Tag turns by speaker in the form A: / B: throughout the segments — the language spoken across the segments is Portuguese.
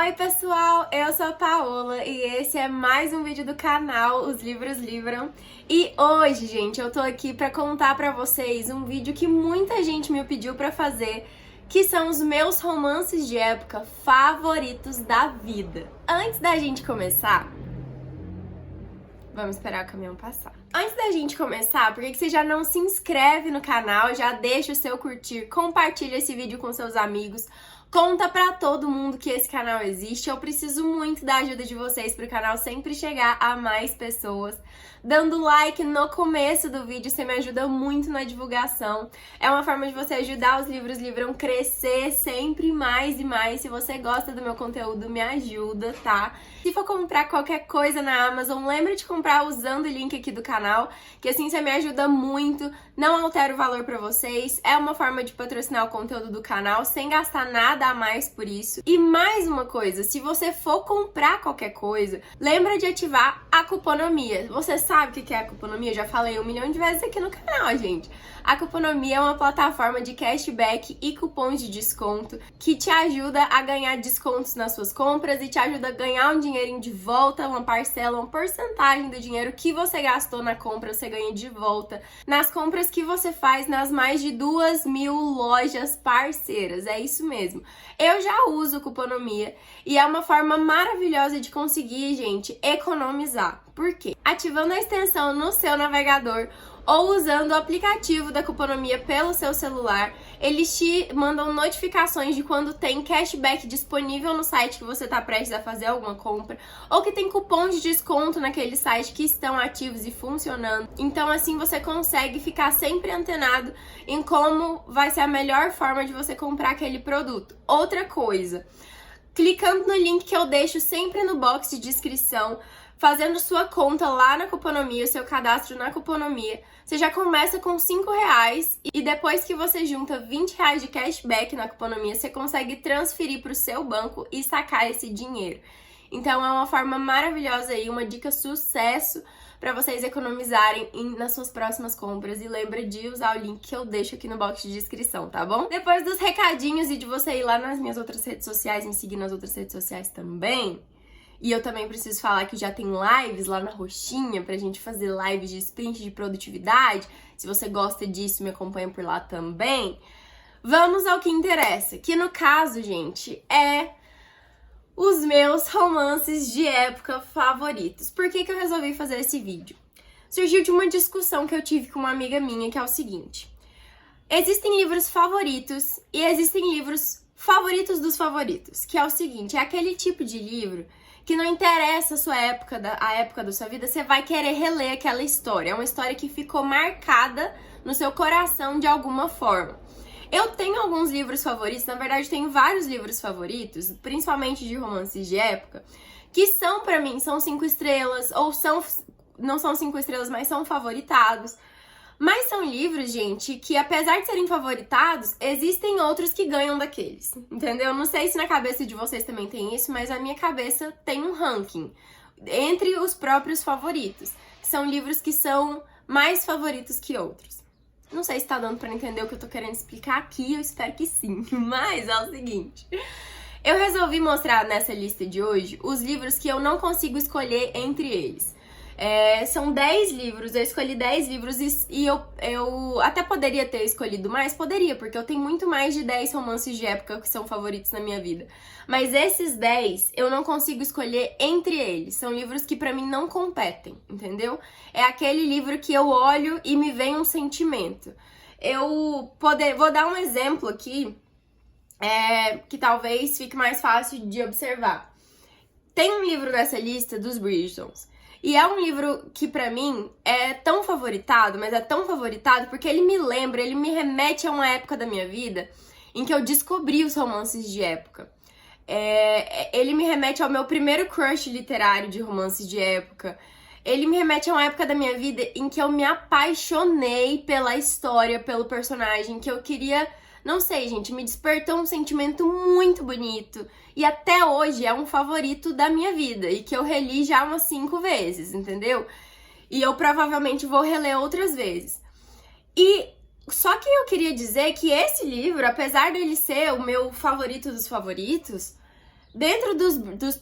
A: Oi pessoal, eu sou a Paola e esse é mais um vídeo do canal Os Livros Livram. E hoje, gente, eu tô aqui pra contar pra vocês um vídeo que muita gente me pediu pra fazer, que são os meus romances de época favoritos da vida. Antes da gente começar, vamos esperar o caminhão passar. Antes da gente começar, por que você já não se inscreve no canal, já deixa o seu curtir, compartilha esse vídeo com seus amigos, conta pra todo mundo que esse canal existe. Eu preciso muito da ajuda de vocês pro canal sempre chegar a mais pessoas. Dando like no começo do vídeo, você me ajuda muito na divulgação. É uma forma de você ajudar os Livros Livram crescer sempre mais e mais. Se você gosta do meu conteúdo, me ajuda, tá? Se for comprar qualquer coisa na Amazon, lembra de comprar usando o link aqui do canal, que assim você me ajuda muito, não altera o valor pra vocês. É uma forma de patrocinar o conteúdo do canal sem gastar nada a mais por isso. E mais uma coisa, se você for comprar qualquer coisa, lembra de ativar a cuponomia. Você sabe o que é a cuponomia? Eu já falei 1 milhão de vezes aqui no canal, gente. A cuponomia é uma plataforma de cashback e cupons de desconto que te ajuda a ganhar descontos nas suas compras e te ajuda a ganhar um dinheirinho de volta, uma parcela, uma porcentagem do dinheiro que você gastou na compra, você ganha de volta nas compras que você faz nas mais de 2.000 lojas parceiras. É isso mesmo. Eu já uso o Cuponomia e é uma forma maravilhosa de conseguir, gente, economizar. Por quê? Ativando a extensão no seu navegador ou usando o aplicativo da Cuponomia pelo seu celular, eles te mandam notificações de quando tem cashback disponível no site que você está prestes a fazer alguma compra, ou que tem cupons de desconto naquele site que estão ativos e funcionando. Então assim você consegue ficar sempre antenado em como vai ser a melhor forma de você comprar aquele produto. Outra coisa, clicando no link que eu deixo sempre no box de descrição, fazendo sua conta lá na Cuponomia, o seu cadastro na Cuponomia, você já começa com R$5 e depois que você junta R$20 de cashback na Cuponomia, você consegue transferir para o seu banco e sacar esse dinheiro. Então é uma forma maravilhosa aí, uma dica sucesso para vocês economizarem nas suas próximas compras. E lembra de usar o link que eu deixo aqui no box de descrição, tá bom? Depois dos recadinhos e de você ir lá nas minhas outras redes sociais, me seguir nas outras redes sociais também. E eu também preciso falar que já tem lives lá na roxinha pra gente fazer lives de sprint de produtividade. Se você gosta disso, me acompanha por lá também. Vamos ao que interessa, que no caso, gente, é os meus romances de época favoritos. Por que eu resolvi fazer esse vídeo? Surgiu de uma discussão que eu tive com uma amiga minha, que é o seguinte: existem livros favoritos e existem livros favoritos dos favoritos, que é o seguinte, é aquele tipo de livro que não interessa a época da sua vida, você vai querer reler aquela história. É uma história que ficou marcada no seu coração de alguma forma. Eu tenho alguns livros favoritos, na verdade tenho vários livros favoritos, principalmente de romances de época, que são pra mim, são 5 estrelas, ou não são 5 estrelas, mas são favoritados. Mas são livros, gente, que apesar de serem favoritados, existem outros que ganham daqueles, entendeu? Não sei se na cabeça de vocês também tem isso, mas a minha cabeça tem um ranking entre os próprios favoritos, que são livros que são mais favoritos que outros. Não sei se tá dando pra entender o que eu tô querendo explicar aqui, eu espero que sim, mas é o seguinte: eu resolvi mostrar nessa lista de hoje os livros que eu não consigo escolher entre eles. São 10 livros, eu escolhi 10 livros e eu até poderia ter escolhido mais, poderia, porque eu tenho muito mais de 10 romances de época que são favoritos na minha vida. Mas esses 10 eu não consigo escolher entre eles, são livros que pra mim não competem, entendeu? É aquele livro que eu olho e me vem um sentimento. Vou dar um exemplo aqui, que talvez fique mais fácil de observar. Tem um livro nessa lista dos Bridgertons. E é um livro que pra mim é tão favoritado, mas é tão favoritado porque ele me remete a uma época da minha vida em que eu descobri os romances de época. Ele me remete ao meu primeiro crush literário de romances de época. Ele me remete a uma época da minha vida em que eu me apaixonei pela história, pelo personagem, que eu queria... Não sei, gente, me despertou um sentimento muito bonito e até hoje é um favorito da minha vida e que eu reli já umas 5 vezes, entendeu? E eu provavelmente vou reler outras vezes. Só que eu queria dizer que esse livro, apesar dele ser o meu favorito dos favoritos, Dentro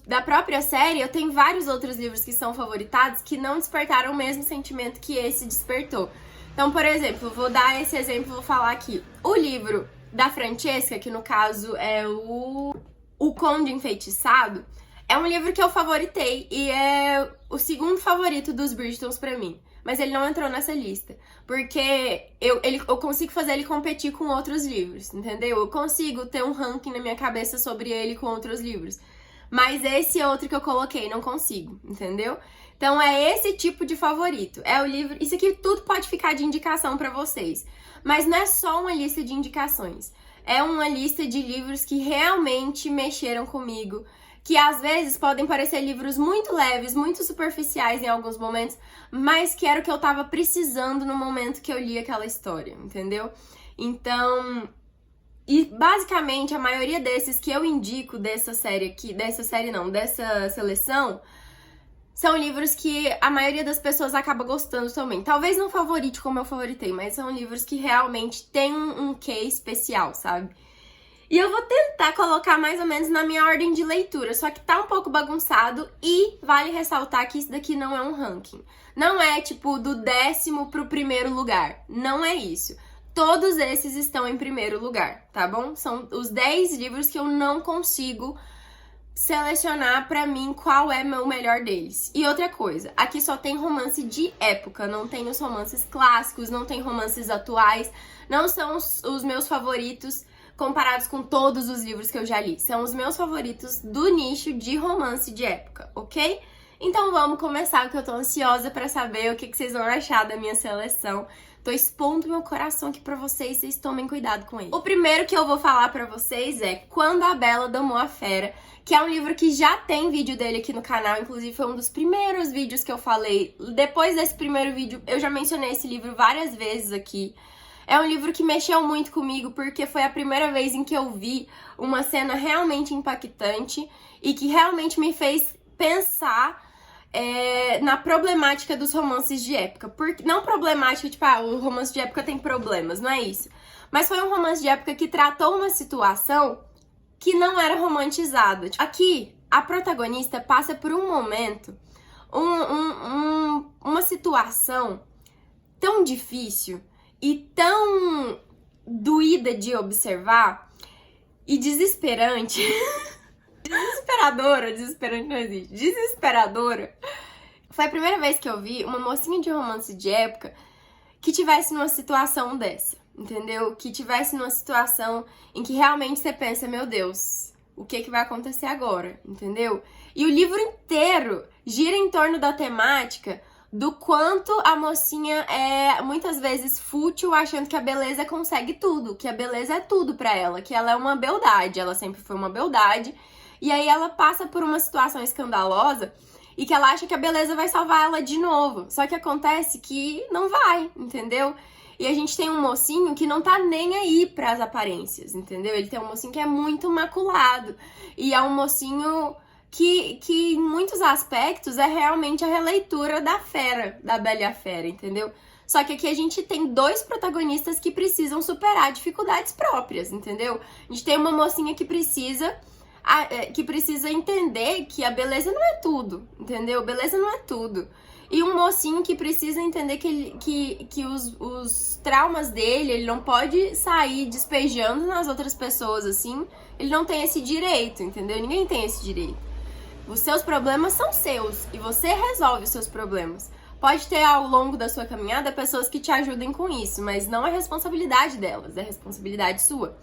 A: da própria série, eu tenho vários outros livros que são favoritados que não despertaram o mesmo sentimento que esse despertou. Então, por exemplo, vou dar esse exemplo, vou falar aqui. O livro da Francesca, que no caso é o Conde Enfeitiçado, é um livro que eu favoritei e é o segundo favorito dos Bridgertons pra mim. Mas ele não entrou nessa lista, porque eu consigo fazer ele competir com outros livros, entendeu? Eu consigo ter um ranking na minha cabeça sobre ele com outros livros. Mas esse outro que eu coloquei, não consigo, entendeu? Então é esse tipo de favorito. É o livro... Isso aqui tudo pode ficar de indicação pra vocês. Mas não é só uma lista de indicações. É uma lista de livros que realmente mexeram comigo, que às vezes podem parecer livros muito leves, muito superficiais em alguns momentos, mas que era o que eu tava precisando no momento que eu li aquela história, entendeu? Então, e basicamente a maioria desses que eu indico dessa seleção, são livros que a maioria das pessoas acaba gostando também. Talvez não favorite como eu favoritei, mas são livros que realmente têm um quê especial, sabe? E eu vou tentar colocar mais ou menos na minha ordem de leitura, só que tá um pouco bagunçado e vale ressaltar que isso daqui não é um ranking. Não é tipo do 10º pro primeiro lugar, não é isso. Todos esses estão em primeiro lugar, tá bom? São os 10 livros que eu não consigo selecionar pra mim qual é o melhor deles. E outra coisa, aqui só tem romance de época, não tem os romances clássicos, não tem romances atuais, não são os meus favoritos comparados com todos os livros que eu já li. São os meus favoritos do nicho de romance de época, ok? Então vamos começar, que eu tô ansiosa pra saber o que vocês vão achar da minha seleção. Tô expondo meu coração aqui pra vocês tomem cuidado com ele. O primeiro que eu vou falar pra vocês é Quando a Bela Domou a Fera, que é um livro que já tem vídeo dele aqui no canal, inclusive foi um dos primeiros vídeos que eu falei. Depois desse primeiro vídeo, eu já mencionei esse livro várias vezes aqui. É um livro que mexeu muito comigo, porque foi a primeira vez em que eu vi uma cena realmente impactante e que realmente me fez pensar na problemática dos romances de época. Porque, não problemática, tipo, o romance de época tem problemas, não é isso. Mas foi um romance de época que tratou uma situação que não era romantizada. Aqui, a protagonista passa por um momento, uma situação tão difícil e tão doída de observar e desesperante. Desesperante não existe. Desesperadora. Foi a primeira vez que eu vi uma mocinha de romance de época que tivesse numa situação dessa, entendeu? Que tivesse numa situação em que realmente você pensa, meu Deus, o que vai acontecer agora, entendeu? E o livro inteiro gira em torno da temática do quanto a mocinha é muitas vezes fútil, achando que a beleza consegue tudo, que a beleza é tudo pra ela, que ela é uma beldade, ela sempre foi uma beldade, e aí ela passa por uma situação escandalosa e que ela acha que a beleza vai salvar ela de novo, só que acontece que não vai, entendeu? E a gente tem um mocinho que não tá nem aí pras aparências, entendeu? Ele tem um mocinho que é muito maculado, e é um mocinho que em muitos aspectos é realmente a releitura da Fera, da Bela e a Fera, entendeu? Só que aqui a gente tem dois protagonistas que precisam superar dificuldades próprias, entendeu? A gente tem uma mocinha que precisa entender que a beleza não é tudo, entendeu? Beleza não é tudo. E um mocinho que precisa entender que os traumas dele, ele não pode sair despejando nas outras pessoas, assim. Ele não tem esse direito, entendeu? Ninguém tem esse direito. Os seus problemas são seus e você resolve os seus problemas. Pode ter ao longo da sua caminhada pessoas que te ajudem com isso, mas não é responsabilidade delas, é responsabilidade sua.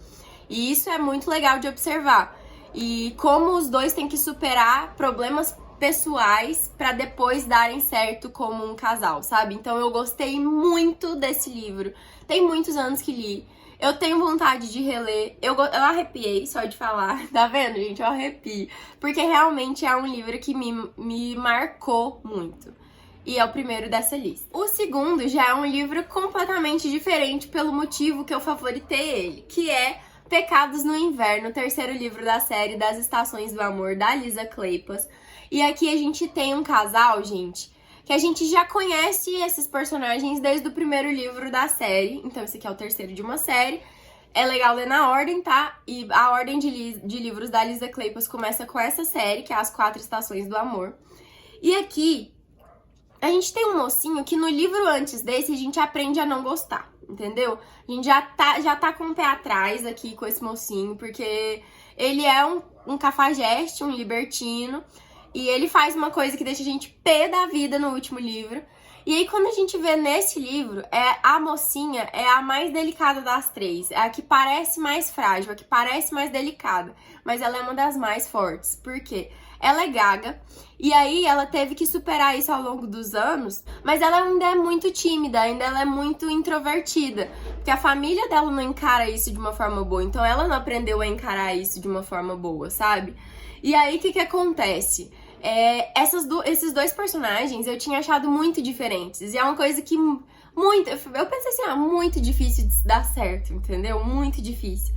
A: E isso é muito legal de observar. E como os dois têm que superar problemas pessoais pra depois darem certo como um casal, sabe? Então eu gostei muito desse livro. Tem muitos anos que li. Eu tenho vontade de reler. Eu arrepiei só de falar. Tá vendo, gente? Eu arrepio. Porque realmente é um livro que me marcou muito. E é o primeiro dessa lista. O segundo já é um livro completamente diferente pelo motivo que eu favoritei ele, que é Pecados no Inverno, o terceiro livro da série das Estações do Amor, da Lisa Kleypas. E aqui a gente tem um casal, gente, que a gente já conhece esses personagens desde o primeiro livro da série. Então esse aqui é o terceiro de uma série. é legal ler na ordem, tá? E a ordem de livros da Lisa Kleypas começa com essa série, que é As Quatro Estações do Amor. E aqui, a gente tem um mocinho que no livro antes desse a gente aprende a não gostar, entendeu? A gente já tá com o pé atrás aqui com esse mocinho, porque ele é um cafajeste, um libertino, e ele faz uma coisa que deixa a gente pé da vida no último livro. E aí, quando a gente vê nesse livro, a mocinha é a mais delicada das três. É a que parece mais frágil, a que parece mais delicada. Mas ela é uma das mais fortes. Por quê? Ela é gaga. E aí, ela teve que superar isso ao longo dos anos. Mas ela ainda é muito tímida, ainda ela é muito introvertida. Porque a família dela não encara isso de uma forma boa. Então, ela não aprendeu a encarar isso de uma forma boa, sabe? E aí, o que acontece? Esses dois personagens eu tinha achado muito diferentes. E é uma coisa que eu pensei assim, muito difícil de dar certo, entendeu? Muito difícil.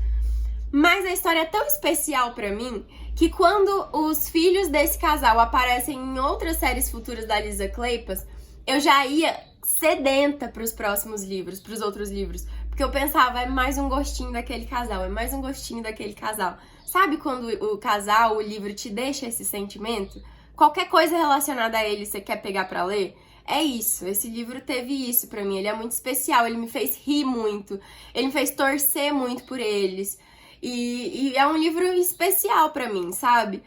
A: Mas a história é tão especial pra mim que quando os filhos desse casal aparecem em outras séries futuras da Lisa Kleypas, eu já ia sedenta pros próximos livros, pros outros livros. Porque eu pensava, é mais um gostinho daquele casal, é mais um gostinho daquele casal. Sabe quando o livro te deixa esse sentimento? Qualquer coisa relacionada a ele você quer pegar pra ler? É isso, esse livro teve isso pra mim, ele é muito especial, ele me fez rir muito, ele me fez torcer muito por eles, e é um livro especial pra mim, sabe?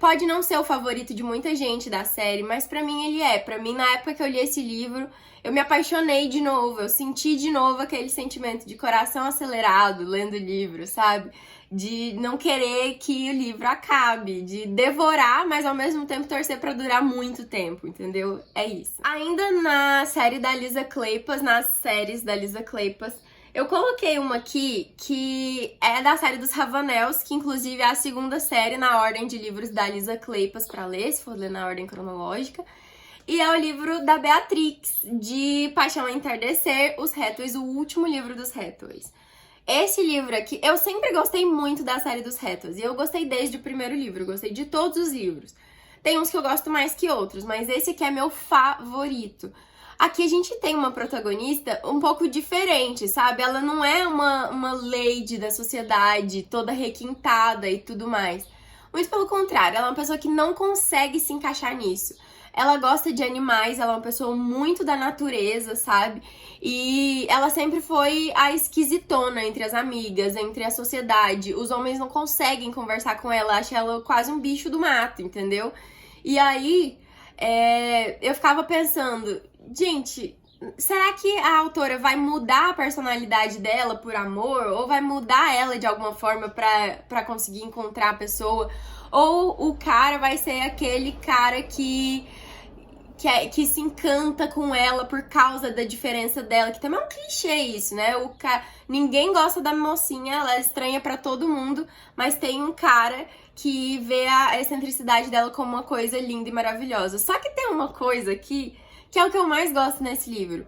A: Pode não ser o favorito de muita gente da série, mas pra mim ele é. Pra mim, na época que eu li esse livro, eu me apaixonei de novo, eu senti de novo aquele sentimento de coração acelerado lendo o livro, sabe? De não querer que o livro acabe, de devorar, mas ao mesmo tempo torcer pra durar muito tempo, entendeu? É isso. Ainda na série da Lisa Kleypas, nas séries da Lisa Kleypas, eu coloquei uma aqui que é da série dos Ravanels, que inclusive é a segunda série na ordem de livros da Lisa Kleypas pra ler, se for ler na ordem cronológica. E é o livro da Beatrix, de Paixão a Entardecer, Os Hathways, o último livro dos Hathways. Esse livro aqui, eu sempre gostei muito da série dos Hathways, e eu gostei desde o primeiro livro, eu gostei de todos os livros. Tem uns que eu gosto mais que outros, mas esse aqui é meu favorito. Aqui a gente tem uma protagonista um pouco diferente, sabe? Ela não é uma lady da sociedade, toda requintada e tudo mais. Muito pelo contrário, ela é uma pessoa que não consegue se encaixar nisso. Ela gosta de animais, ela é uma pessoa muito da natureza, sabe? E ela sempre foi a esquisitona entre as amigas, entre a sociedade. Os homens não conseguem conversar com ela, acham ela quase um bicho do mato, entendeu? E aí, eu ficava pensando, gente, será que a autora vai mudar a personalidade dela por amor? Ou vai mudar ela de alguma forma pra conseguir encontrar a pessoa? Ou o cara vai ser aquele cara que se encanta com ela por causa da diferença dela, que também é um clichê isso, né? Ninguém gosta da mocinha, ela é estranha pra todo mundo, mas tem um cara que vê a excentricidade dela como uma coisa linda e maravilhosa. Só que tem uma coisa aqui, que é o que eu mais gosto nesse livro.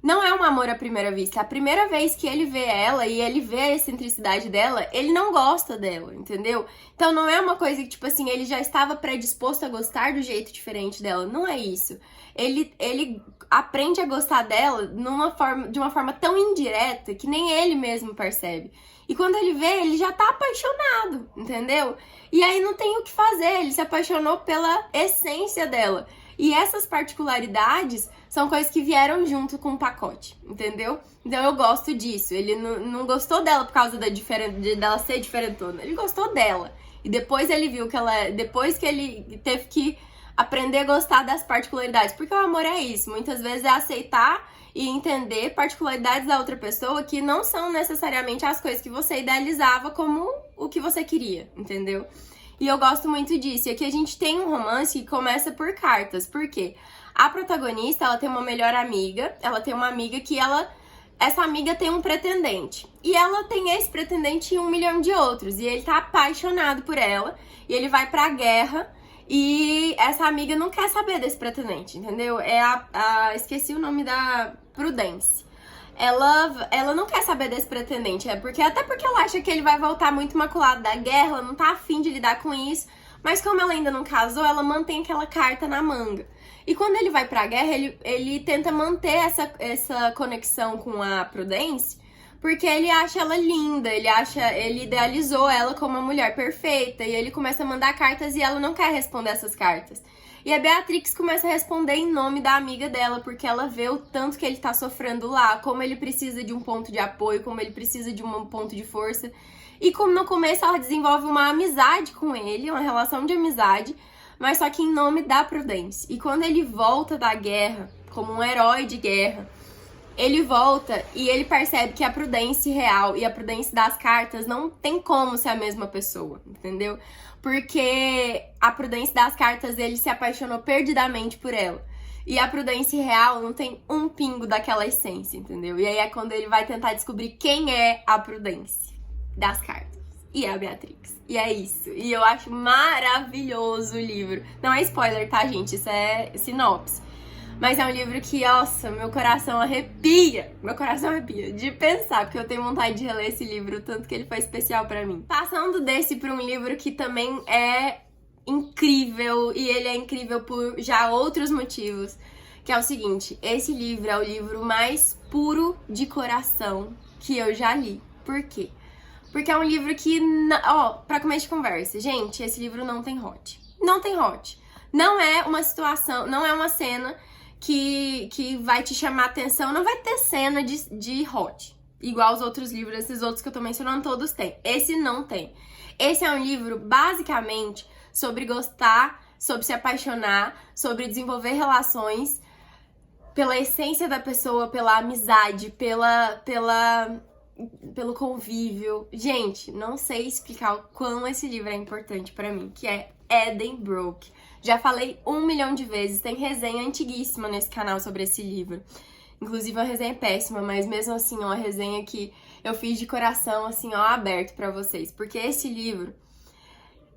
A: Não é um amor à primeira vista. A primeira vez que ele vê ela e ele vê a excentricidade dela, ele não gosta dela, entendeu? Então não é uma coisa que, tipo assim, ele já estava predisposto a gostar do jeito diferente dela. Não é isso. Ele aprende a gostar dela de uma forma tão indireta que nem ele mesmo percebe. E quando ele vê, ele já tá apaixonado, entendeu? E aí não tem o que fazer, ele se apaixonou pela essência dela. E essas particularidades são coisas que vieram junto com o pacote, entendeu? Então eu gosto disso. Ele não gostou dela por causa dela ser diferentona. Ele gostou dela. E depois ele viu que depois que ele teve que aprender a gostar das particularidades. Porque o amor é isso. Muitas vezes é aceitar e entender particularidades da outra pessoa que não são necessariamente as coisas que você idealizava como o que você queria, entendeu? E eu gosto muito disso. E aqui a gente tem um romance que começa por cartas. Por quê? A protagonista, ela tem uma melhor amiga. Ela tem uma amiga que essa amiga tem um pretendente. E ela tem esse pretendente e 1 milhão de outros. E ele tá apaixonado por ela. E ele vai pra guerra. E essa amiga não quer saber desse pretendente, entendeu? Esqueci o nome da Prudence. Ela não quer saber desse pretendente, até porque ela acha que ele vai voltar muito maculado da guerra, ela não tá afim de lidar com isso, mas como ela ainda não casou, ela mantém aquela carta na manga. E quando ele vai pra guerra, ele tenta manter essa conexão com a Prudence, Porque ele acha ela linda, ele idealizou ela como uma mulher perfeita, e ele começa a mandar cartas e ela não quer responder essas cartas. E a Beatrix começa a responder em nome da amiga dela, porque ela vê o tanto que ele tá sofrendo lá, como ele precisa de um ponto de apoio, como ele precisa de um ponto de força. E como no começo ela desenvolve uma amizade com ele, uma relação de amizade, mas só que em nome da Prudence. E quando ele volta da guerra, como um herói de guerra, ele volta e ele percebe que a Prudence real e a Prudence das cartas não tem como ser a mesma pessoa, entendeu? Porque a Prudence das cartas, ele se apaixonou perdidamente por ela. E a Prudence real não tem um pingo daquela essência, entendeu? E aí é quando ele vai tentar descobrir quem é a Prudence das cartas. E é a Beatrix. E é isso. E eu acho maravilhoso o livro. Não é spoiler, tá, gente? Isso é sinopse. Mas é um livro que, nossa, meu coração arrepia. Meu coração arrepia de pensar, porque eu tenho vontade de reler esse livro, tanto que ele foi especial pra mim. Passando desse pra um livro que também é incrível, e ele é incrível por já outros motivos, que é o seguinte: esse livro é o livro mais puro de coração que eu já li. Por quê? Porque é um livro que, ó, pra começo de conversa, gente, esse livro não tem hot. Não tem hot. Não é uma situação, não é uma cena que vai te chamar atenção, não vai ter cena de hot. Igual os outros livros, esses outros que eu tô mencionando, todos têm. Esse não tem. Esse é um livro, basicamente, sobre gostar, sobre se apaixonar, sobre desenvolver relações pela essência da pessoa, pela amizade, pelo convívio. Gente, não sei explicar o quão esse livro é importante pra mim, que é Edenbrooke. Já falei 1 milhão de vezes, tem resenha antiguíssima nesse canal sobre esse livro. Inclusive, uma resenha péssima, mas mesmo assim, uma resenha que eu fiz de coração, assim, ó, aberto pra vocês. Porque esse livro,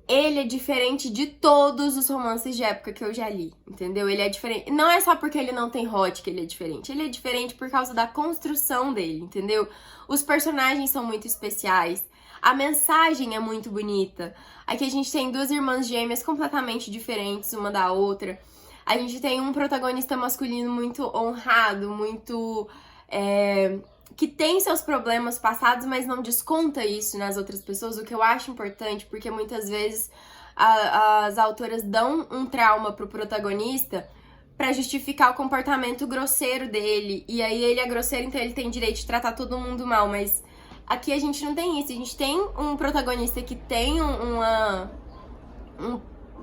A: ele é diferente de todos os romances de época que eu já li, entendeu? Ele é diferente. Não é só porque ele não tem hot que ele é diferente. Ele é diferente por causa da construção dele, entendeu? Os personagens são muito especiais. A mensagem é muito bonita. Aqui a gente tem duas irmãs gêmeas completamente diferentes uma da outra. A gente tem um protagonista masculino muito honrado, muito... que tem seus problemas passados, mas não desconta isso nas outras pessoas, o que eu acho importante, porque muitas vezes as autoras dão um trauma pro protagonista pra justificar o comportamento grosseiro dele. E aí ele é grosseiro, então ele tem direito de tratar todo mundo mal, mas... aqui a gente não tem isso, a gente tem um protagonista que tem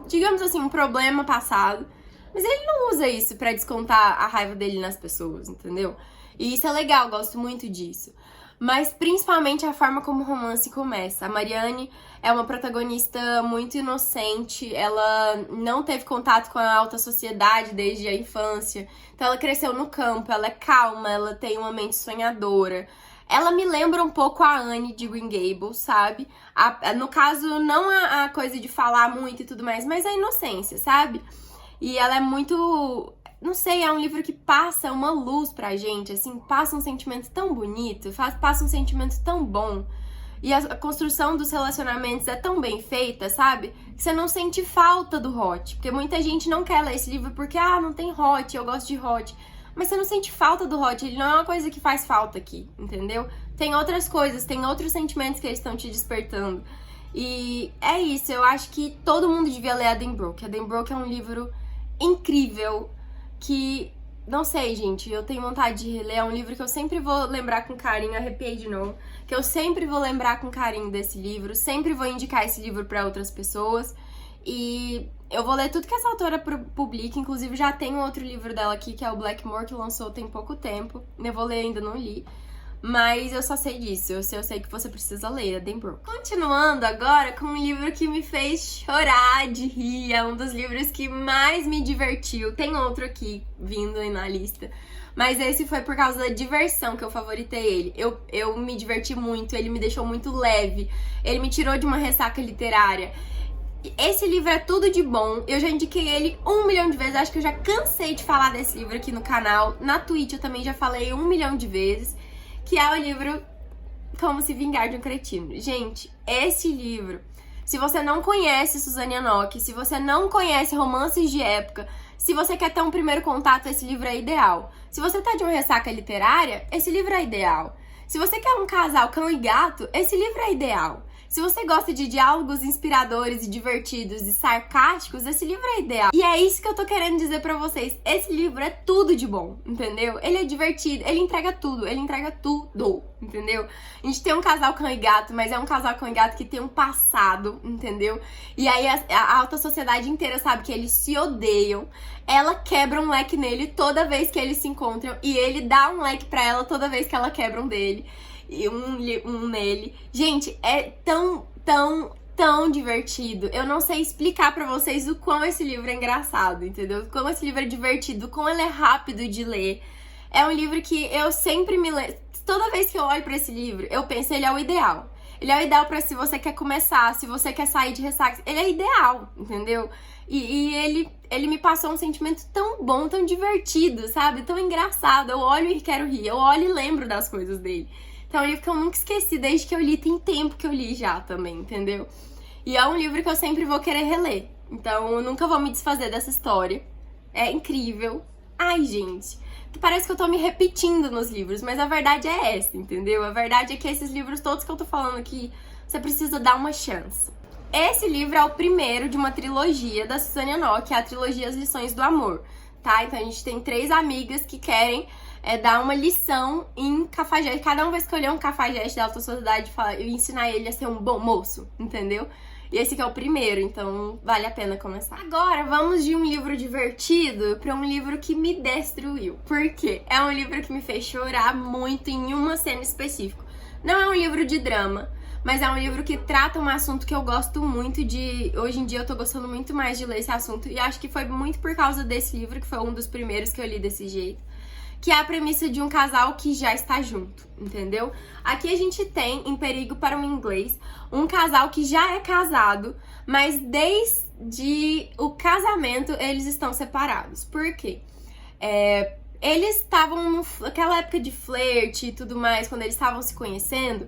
A: digamos assim, um problema passado, mas ele não usa isso pra descontar a raiva dele nas pessoas, entendeu? E isso é legal, gosto muito disso. Mas principalmente a forma como o romance começa. A Marianne é uma protagonista muito inocente, ela não teve contato com a alta sociedade desde a infância, então ela cresceu no campo, ela é calma, ela tem uma mente sonhadora. Ela me lembra um pouco a Anne de Green Gables, sabe? No caso, não a coisa de falar muito e tudo mais, mas a inocência, sabe? E ela é muito... não sei, é um livro que passa uma luz pra gente, assim, passa um sentimento tão bonito, passa um sentimento tão bom. E a construção dos relacionamentos é tão bem feita, sabe? Que você não sente falta do hot. Porque muita gente não quer ler esse livro porque, não tem hot, eu gosto de hot. Mas você não sente falta do hot, ele não é uma coisa que faz falta aqui, entendeu? Tem outras coisas, tem outros sentimentos que eles estão te despertando. E é isso, eu acho que todo mundo devia ler Edenbrooke. Edenbrooke é um livro incrível que, não sei, gente, eu tenho vontade de reler. É um livro que eu sempre vou lembrar com carinho, arrepiei de novo, que eu sempre vou lembrar com carinho desse livro, sempre vou indicar esse livro para outras pessoas. E eu vou ler tudo que essa autora publica, inclusive já tem um outro livro dela aqui, que é o Blackmore, que lançou tem pouco tempo. Eu vou ler, ainda não li, mas eu só sei disso, eu sei que você precisa ler, Edenbrooke. Continuando agora com um livro que me fez chorar de rir, é um dos livros que mais me divertiu. Tem outro aqui vindo aí na lista, mas esse foi por causa da diversão que eu favoritei ele. Eu me diverti muito, ele me deixou muito leve, ele me tirou de uma ressaca literária. Esse livro é tudo de bom, eu já indiquei ele 1 milhão de vezes, acho que eu já cansei de falar desse livro aqui no canal. Na Twitch eu também já falei 1 milhão de vezes, que é o livro Como Se Vingar de um Cretino. Gente, esse livro, se você não conhece Suzane Anoki, se você não conhece romances de época, se você quer ter um primeiro contato, esse livro é ideal. Se você tá de uma ressaca literária, esse livro é ideal. Se você quer um casal cão e gato, esse livro é ideal. Se você gosta de diálogos inspiradores e divertidos e sarcásticos, esse livro é ideal. E é isso que eu tô querendo dizer pra vocês. Esse livro é tudo de bom, entendeu? Ele é divertido, ele entrega tudo, entendeu? A gente tem um casal cão e gato, mas é um casal cão e gato que tem um passado, entendeu? E aí a alta sociedade inteira sabe que eles se odeiam. Ela quebra um leque nele toda vez que eles se encontram e ele dá um leque pra ela toda vez que ela quebra um dele. E um nele. Gente, é tão divertido. Eu não sei explicar pra vocês o quão esse livro é engraçado, entendeu? O quão esse livro é divertido, o quão ele é rápido de ler. É um livro que eu sempre me lembro. Toda vez que eu olho pra esse livro, eu penso, ele é o ideal. Ele é o ideal pra se você quer começar, se você quer sair de ressaca. Ele é ideal, entendeu? E ele me passou um sentimento tão bom, tão divertido, sabe? Tão engraçado. Eu olho e quero rir. Eu olho e lembro das coisas dele. Então é um livro que eu nunca esqueci desde que eu li. Tem tempo que eu li já também, entendeu? E é um livro que eu sempre vou querer reler. Então eu nunca vou me desfazer dessa história. É incrível. Ai, gente, parece que eu tô me repetindo nos livros, mas a verdade é essa, entendeu? A verdade é que esses livros todos que eu tô falando aqui, você precisa dar uma chance. Esse livro é o primeiro de uma trilogia da Suzane Anoki, que é a trilogia As Lições do Amor, tá? Então a gente tem 3 amigas que querem dar uma lição em cafajeste. Cada uma vai escolher um cafajeste da alta sociedade e ensinar ele a ser um bom moço, entendeu? E esse aqui é o primeiro, então vale a pena começar. Agora vamos de um livro divertido para um livro que me destruiu. Por quê? É um livro que me fez chorar muito em uma cena específica. Não é um livro de drama, mas é um livro que trata um assunto que eu gosto muito de... Hoje em dia eu tô gostando muito mais de ler esse assunto, e acho que foi muito por causa desse livro, que foi um dos primeiros que eu li desse jeito, que é a premissa de um casal que já está junto, entendeu? Aqui a gente tem, em Perigo para um Inglês, um casal que já é casado, mas desde o casamento eles estão separados. Por quê? Eles estavam naquela época de flerte e tudo mais, quando eles estavam se conhecendo,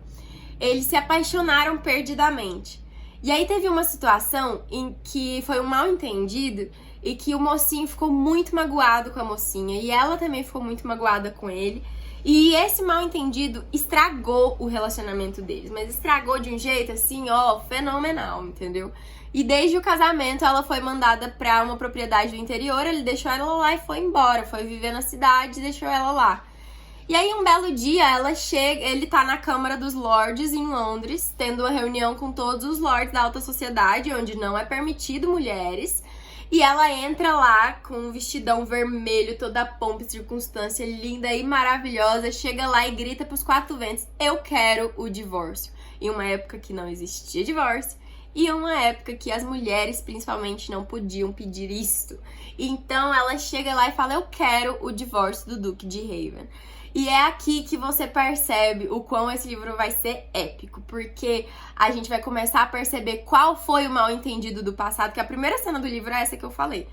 A: eles se apaixonaram perdidamente. E aí teve uma situação em que foi um mal entendido e que o mocinho ficou muito magoado com a mocinha e ela também ficou muito magoada com ele. E esse mal entendido estragou o relacionamento deles, mas estragou de um jeito assim, ó, fenomenal, entendeu? E desde o casamento ela foi mandada pra uma propriedade do interior, ele deixou ela lá e foi embora, foi viver na cidade e deixou ela lá. E aí um belo dia ela chega, ele tá na Câmara dos Lordes em Londres, tendo uma reunião com todos os lords da alta sociedade, onde não é permitido mulheres. E ela entra lá com um vestidão vermelho, toda pompa e circunstância, linda e maravilhosa, chega lá e grita pros 4 ventos, eu quero o divórcio. Em uma época que não existia divórcio, e uma época que as mulheres, principalmente, não podiam pedir isto. Então ela chega lá e fala, eu quero o divórcio do Duque de Haven. E é aqui que você percebe o quão esse livro vai ser épico, porque a gente vai começar a perceber qual foi o mal entendido do passado, que a primeira cena do livro é essa que eu falei.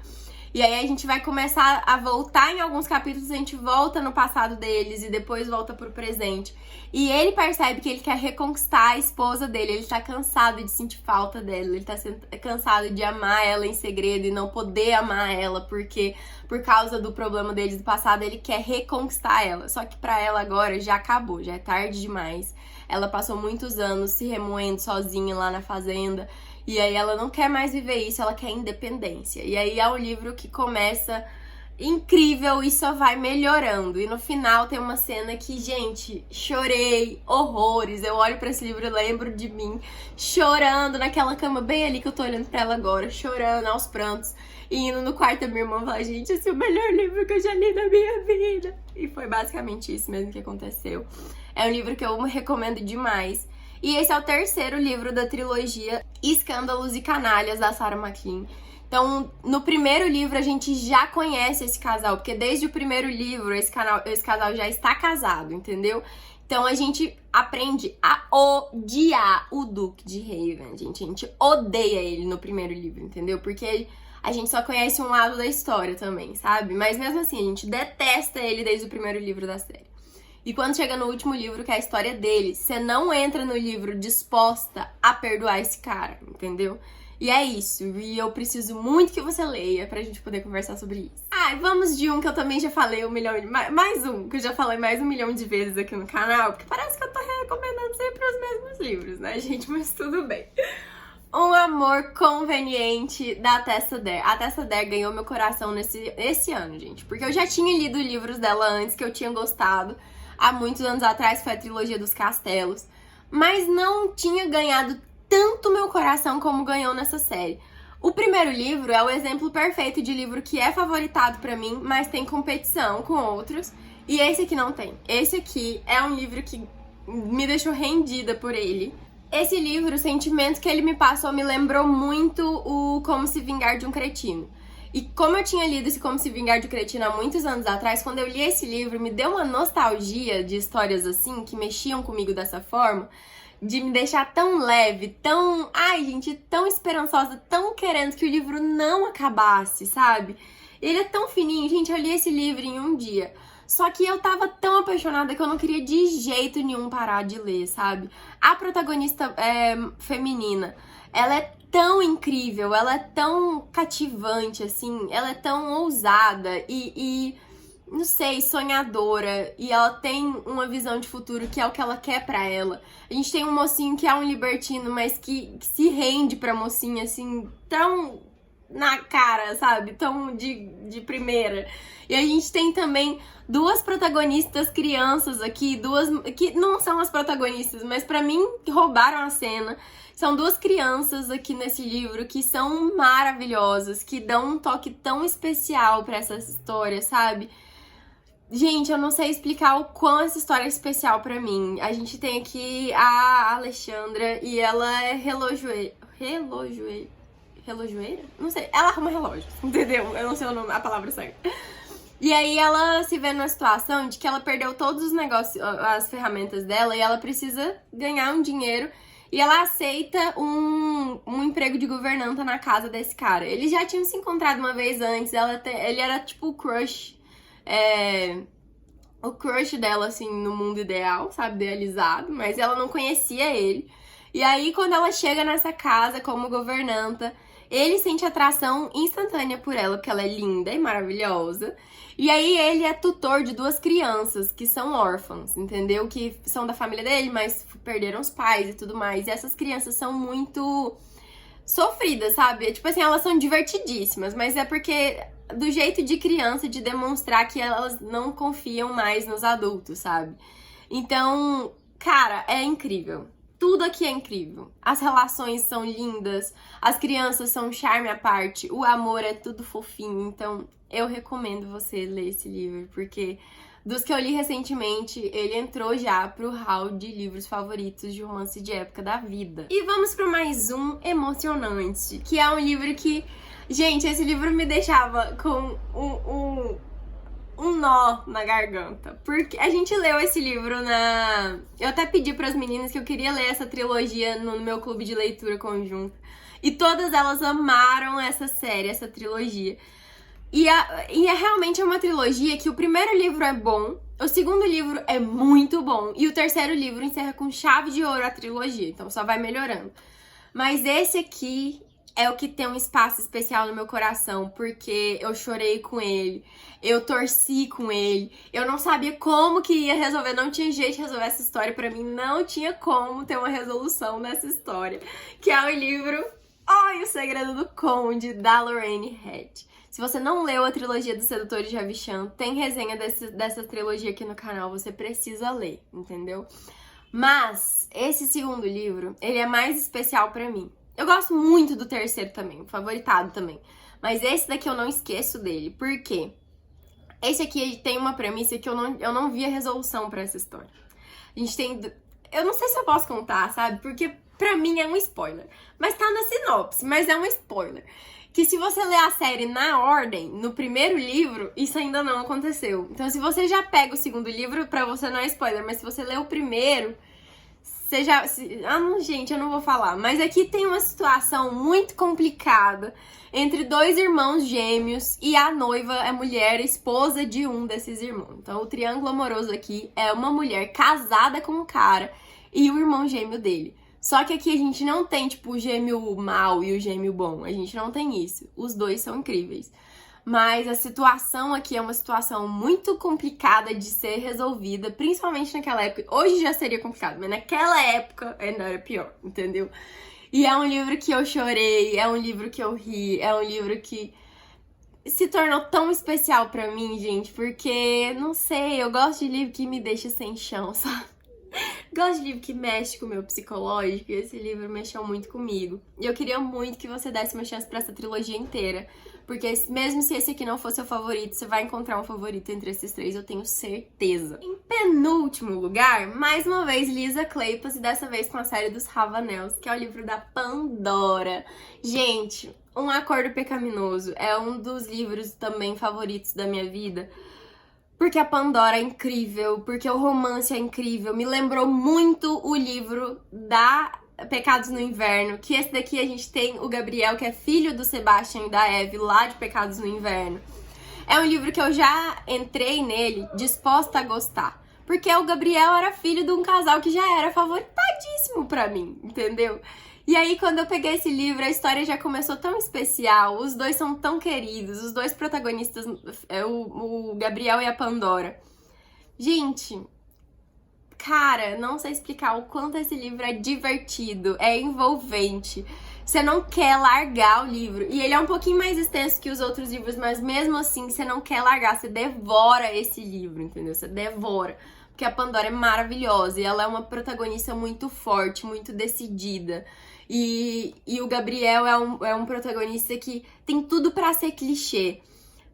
A: E aí a gente vai começar a voltar em alguns capítulos, a gente volta no passado deles e depois volta pro presente. E ele percebe que ele quer reconquistar a esposa dele, ele tá cansado de sentir falta dela, ele tá cansado de amar ela em segredo e não poder amar ela, porque por causa do problema deles do passado, ele quer reconquistar ela. Só que pra ela agora já acabou, já é tarde demais. Ela passou muitos anos se remoendo sozinha lá na fazenda. E aí ela não quer mais viver isso, ela quer independência. E aí é um livro que começa incrível e só vai melhorando. E no final tem uma cena que, gente, chorei horrores. Eu olho pra esse livro e lembro de mim chorando naquela cama bem ali que eu tô olhando pra ela agora, chorando aos prantos. E indo no quarto da minha irmã e falar, gente, esse é o melhor livro que eu já li na minha vida. E foi basicamente isso mesmo que aconteceu. É um livro que eu recomendo demais. E esse é o terceiro livro da trilogia Escândalos e Canalhas, da Sarah MacLean. Então, no primeiro livro a gente já conhece esse casal, porque desde o primeiro livro esse casal já está casado, entendeu? Então a gente aprende a odiar o Duque de Haven, gente. A gente odeia ele no primeiro livro, entendeu? Porque a gente só conhece um lado da história também, sabe? Mas mesmo assim, a gente detesta ele desde o primeiro livro da série. E quando chega no último livro, que é a história dele, você não entra no livro disposta a perdoar esse cara, entendeu? E é isso, e eu preciso muito que você leia pra gente poder conversar sobre isso. Ah, e vamos de um que eu também já falei 1 milhão de... Mais um, que eu já falei mais 1 milhão de vezes aqui no canal, porque parece que eu tô recomendando sempre os mesmos livros, né, gente? Mas tudo bem. Um Amor Conveniente, da Tessa Dare. A Tessa Dare ganhou meu coração esse ano, gente, porque eu já tinha lido livros dela antes, que eu tinha gostado. Há muitos anos atrás foi a trilogia dos Castelos, mas não tinha ganhado tanto meu coração como ganhou nessa série. O primeiro livro é o exemplo perfeito de livro que é favoritado pra mim, mas tem competição com outros, e esse aqui não tem. Esse aqui é um livro que me deixou rendida por ele. Esse livro, o sentimento que ele me passou me lembrou muito o Como Se Vingar de um Cretino. E como eu tinha lido esse Como Se Vingar de um Cretino há muitos anos atrás, quando eu li esse livro, me deu uma nostalgia de histórias assim, que mexiam comigo dessa forma, de me deixar tão leve, tão... Ai, gente, tão esperançosa, tão querendo que o livro não acabasse, sabe? Ele é tão fininho, gente, eu li esse livro em um dia. Só que eu tava tão apaixonada que eu não queria de jeito nenhum parar de ler, sabe? A protagonista feminina, ela é tão incrível, ela é tão cativante, assim, ela é tão ousada e não sei, sonhadora, e ela tem uma visão de futuro que é o que ela quer pra ela. A gente tem um mocinho que é um libertino, mas que se rende pra mocinha, assim, tão na cara, sabe? Tão de primeira. E a gente tem também duas protagonistas crianças aqui, duas que não são as protagonistas, mas pra mim roubaram a cena. São duas crianças aqui nesse livro que são maravilhosas, que dão um toque tão especial pra essa história, sabe? Gente, eu não sei explicar o quão essa história é especial pra mim. A gente tem aqui a Alexandra e ela é relojoeira? Não sei, ela arruma relógio, entendeu? Eu não sei o nome, a palavra certa. E aí ela se vê numa situação de que ela perdeu todos os negócios, as ferramentas dela, e ela precisa ganhar um dinheiro. E ela aceita um emprego de governanta na casa desse cara. Eles já tinham se encontrado uma vez antes, ele era tipo o crush dela, assim, no mundo ideal, sabe, idealizado, mas ela não conhecia ele. E aí, quando ela chega nessa casa como governanta, ele sente atração instantânea por ela, porque ela é linda e maravilhosa. E aí, ele é tutor de duas crianças que são órfãs, entendeu? Que são da família dele, mas perderam os pais e tudo mais. E essas crianças são muito sofridas, sabe? Tipo assim, elas são divertidíssimas, mas é porque do jeito de criança, de demonstrar que elas não confiam mais nos adultos, sabe? Então, cara, é incrível. Tudo aqui é incrível. As relações são lindas, as crianças são um charme à parte, o amor é tudo fofinho. Então, eu recomendo você ler esse livro, porque dos que eu li recentemente, ele entrou já pro hall de livros favoritos de romance de época da vida. E vamos para mais um emocionante, que é um livro que... Gente, esse livro me deixava com um nó na garganta. Porque a gente leu esse livro na... Eu até pedi pras meninas que eu queria ler essa trilogia no meu clube de leitura conjunta. E todas elas amaram essa série, essa trilogia. E é realmente uma trilogia que o primeiro livro é bom, o segundo livro é muito bom, e o terceiro livro encerra com chave de ouro a trilogia, então só vai melhorando. Mas esse aqui é o que tem um espaço especial no meu coração, porque eu chorei com ele, eu torci com ele, eu não sabia como que ia resolver, não tinha jeito de resolver essa história, pra mim não tinha como ter uma resolução nessa história, que é o livro O Segredo do Conde, da Lorraine Hatch. Se você não leu a trilogia dos Sedutores de Havisham, tem resenha dessa trilogia aqui no canal, você precisa ler, entendeu? Mas esse segundo livro, ele é mais especial pra mim. Eu gosto muito do terceiro também, favoritado também. Mas esse daqui eu não esqueço dele, por quê? Esse aqui tem uma premissa que eu não vi a resolução pra essa história. A gente tem... Eu não sei se eu posso contar, sabe? Porque pra mim é um spoiler. Mas tá na sinopse, mas é um spoiler. Que se você ler a série na ordem, no primeiro livro, isso ainda não aconteceu. Então, se você já pega o segundo livro, pra você não é spoiler, mas se você ler o primeiro, você já... não, gente, eu não vou falar. Mas aqui tem uma situação muito complicada entre dois irmãos gêmeos e a noiva é mulher, esposa de um desses irmãos. Então, o triângulo amoroso aqui é uma mulher casada com um cara e o irmão gêmeo dele. Só que aqui a gente não tem, tipo, o gêmeo mal e o gêmeo bom. A gente não tem isso. Os dois são incríveis. Mas a situação aqui é uma situação muito complicada de ser resolvida, principalmente naquela época. Hoje já seria complicado, mas naquela época ainda era pior, entendeu? E é um livro que eu chorei, é um livro que eu ri, é um livro que se tornou tão especial pra mim, gente, porque, não sei, eu gosto de livro que me deixa sem chão, sabe? Gosto de livro que mexe com o meu psicológico, e esse livro mexeu muito comigo. E eu queria muito que você desse uma chance pra essa trilogia inteira, porque mesmo se esse aqui não for seu favorito, você vai encontrar um favorito entre esses três, eu tenho certeza. Em penúltimo lugar, mais uma vez, Lisa Kleypas, e dessa vez com a série dos Ravanels, que é o livro da Pandora. Gente, Um Acordo Pecaminoso é um dos livros também favoritos da minha vida, porque a Pandora é incrível, porque o romance é incrível. Me lembrou muito o livro da Pecados no Inverno, que esse daqui a gente tem o Gabriel, que é filho do Sebastian e da Eve, lá de Pecados no Inverno. É um livro que eu já entrei nele disposta a gostar, porque o Gabriel era filho de um casal que já era favoritadíssimo pra mim, entendeu? E aí, quando eu peguei esse livro, a história já começou tão especial, os dois são tão queridos, os dois protagonistas, o Gabriel e a Pandora. Gente, cara, não sei explicar o quanto esse livro é divertido, é envolvente. Você não quer largar o livro. E ele é um pouquinho mais extenso que os outros livros, mas mesmo assim, você não quer largar, você devora esse livro, entendeu? Você devora. Porque a Pandora é maravilhosa e ela é uma protagonista muito forte, muito decidida. E o Gabriel é um protagonista que tem tudo pra ser clichê.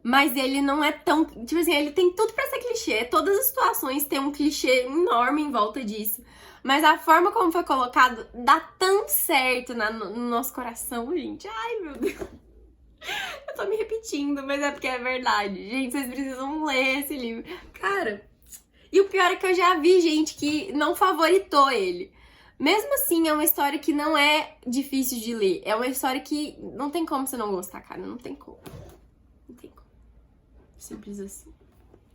A: Mas ele não é tão... Tipo assim, ele tem tudo pra ser clichê. Todas as situações têm um clichê enorme em volta disso. Mas a forma como foi colocado dá tão certo no nosso coração, gente. Ai, meu Deus. Eu tô me repetindo, mas é porque é verdade. Gente, vocês precisam ler esse livro. Cara, e o pior é que eu já vi gente que não favoritou ele. Mesmo assim, é uma história que não é difícil de ler. É uma história que não tem como você não gostar, cara. Não tem como. Não tem como. Simples assim.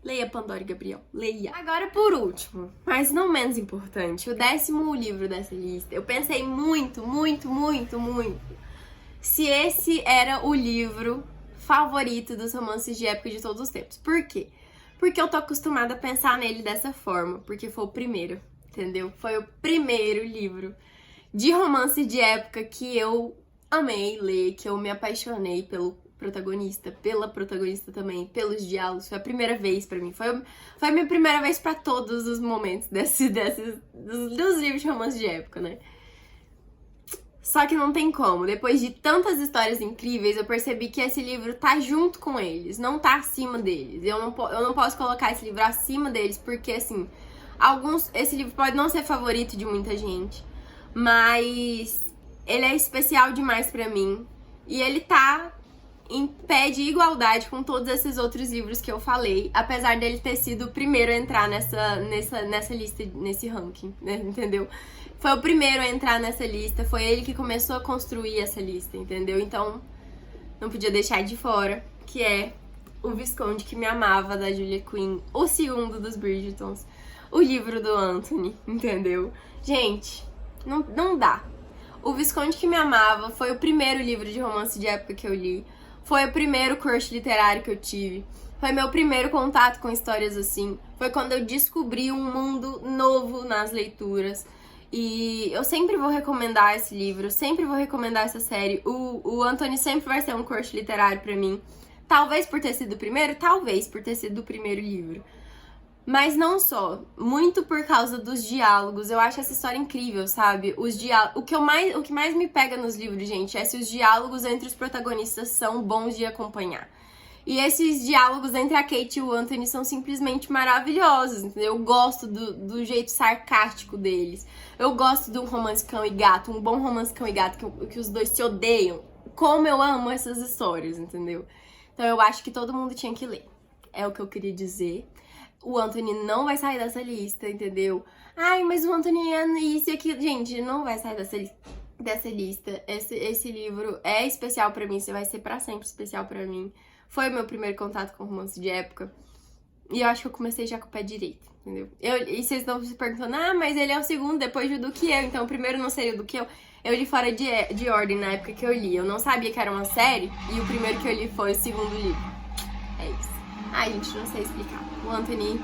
A: Leia Pandora e Gabriel. Leia. Agora, por último, mas não menos importante, o 10º livro dessa lista. Eu pensei muito se esse era o livro favorito dos romances de época de todos os tempos. Por quê? Porque eu tô acostumada a pensar nele dessa forma. Porque foi o primeiro. Entendeu? Foi o primeiro livro de romance de época que eu amei ler, que eu me apaixonei pelo protagonista, pela protagonista também, pelos diálogos. Foi a primeira vez pra mim. Foi a minha primeira vez pra todos os momentos dos livros de romance de época, né? Só que não tem como. Depois de tantas histórias incríveis, eu percebi que esse livro tá junto com eles, não tá acima deles. Eu não posso colocar esse livro acima deles, porque assim... Esse livro pode não ser favorito de muita gente, mas ele é especial demais pra mim. E ele tá em pé de igualdade com todos esses outros livros que eu falei, apesar dele ter sido o primeiro a entrar nessa lista, nesse ranking, né? Entendeu? Foi o primeiro a entrar nessa lista, foi ele que começou a construir essa lista, entendeu? Então, não podia deixar de fora, que é O Visconde que Me Amava, da Julia Quinn, o segundo dos Bridgertons. O livro do Anthony, entendeu? Gente, não dá. O Visconde que Me Amava foi o primeiro livro de romance de época que eu li. Foi o primeiro crush literário que eu tive. Foi meu primeiro contato com histórias assim. Foi quando eu descobri um mundo novo nas leituras. E eu sempre vou recomendar esse livro, sempre vou recomendar essa série. O Anthony sempre vai ser um crush literário pra mim. Talvez por ter sido o primeiro, talvez por ter sido o primeiro livro. Mas não só, muito por causa dos diálogos. Eu acho essa história incrível, sabe? O que mais me pega nos livros, gente, é se os diálogos entre os protagonistas são bons de acompanhar. E esses diálogos entre a Kate e o Anthony são simplesmente maravilhosos, entendeu? Eu gosto do jeito sarcástico deles. Eu gosto de um romance cão e gato, um bom romance cão e gato que os dois se odeiam. Como eu amo essas histórias, entendeu? Então eu acho que todo mundo tinha que ler. É o que eu queria dizer. O Anthony não vai sair dessa lista, entendeu? Ai, mas o Anthony é isso e aquilo. Gente, não vai sair dessa lista. Esse livro é especial pra mim, vai ser pra sempre especial pra mim. Foi o meu primeiro contato com romance de época. E eu acho que eu comecei já com o pé direito, entendeu? E vocês estão se perguntando, mas ele é o segundo depois do que eu, então o primeiro não seria do que eu. Eu li fora de ordem na época que eu li. Eu não sabia que era uma série e o primeiro que eu li foi o segundo livro. É isso. Ai, gente, não sei explicar. O Anthony...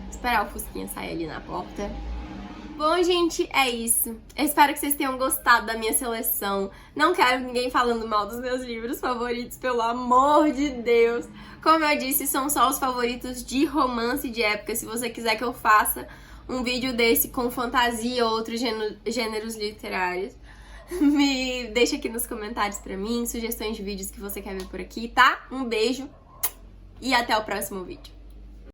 A: Esperar o Fusquinha sair ali na porta. Bom, gente, é isso. Eu espero que vocês tenham gostado da minha seleção. Não quero ninguém falando mal dos meus livros favoritos, pelo amor de Deus. Como eu disse, são só os favoritos de romance de época. Se você quiser que eu faça um vídeo desse com fantasia ou outros gêneros literários, me deixa aqui nos comentários pra mim, sugestões de vídeos que você quer ver por aqui, tá? Um beijo e até o próximo vídeo.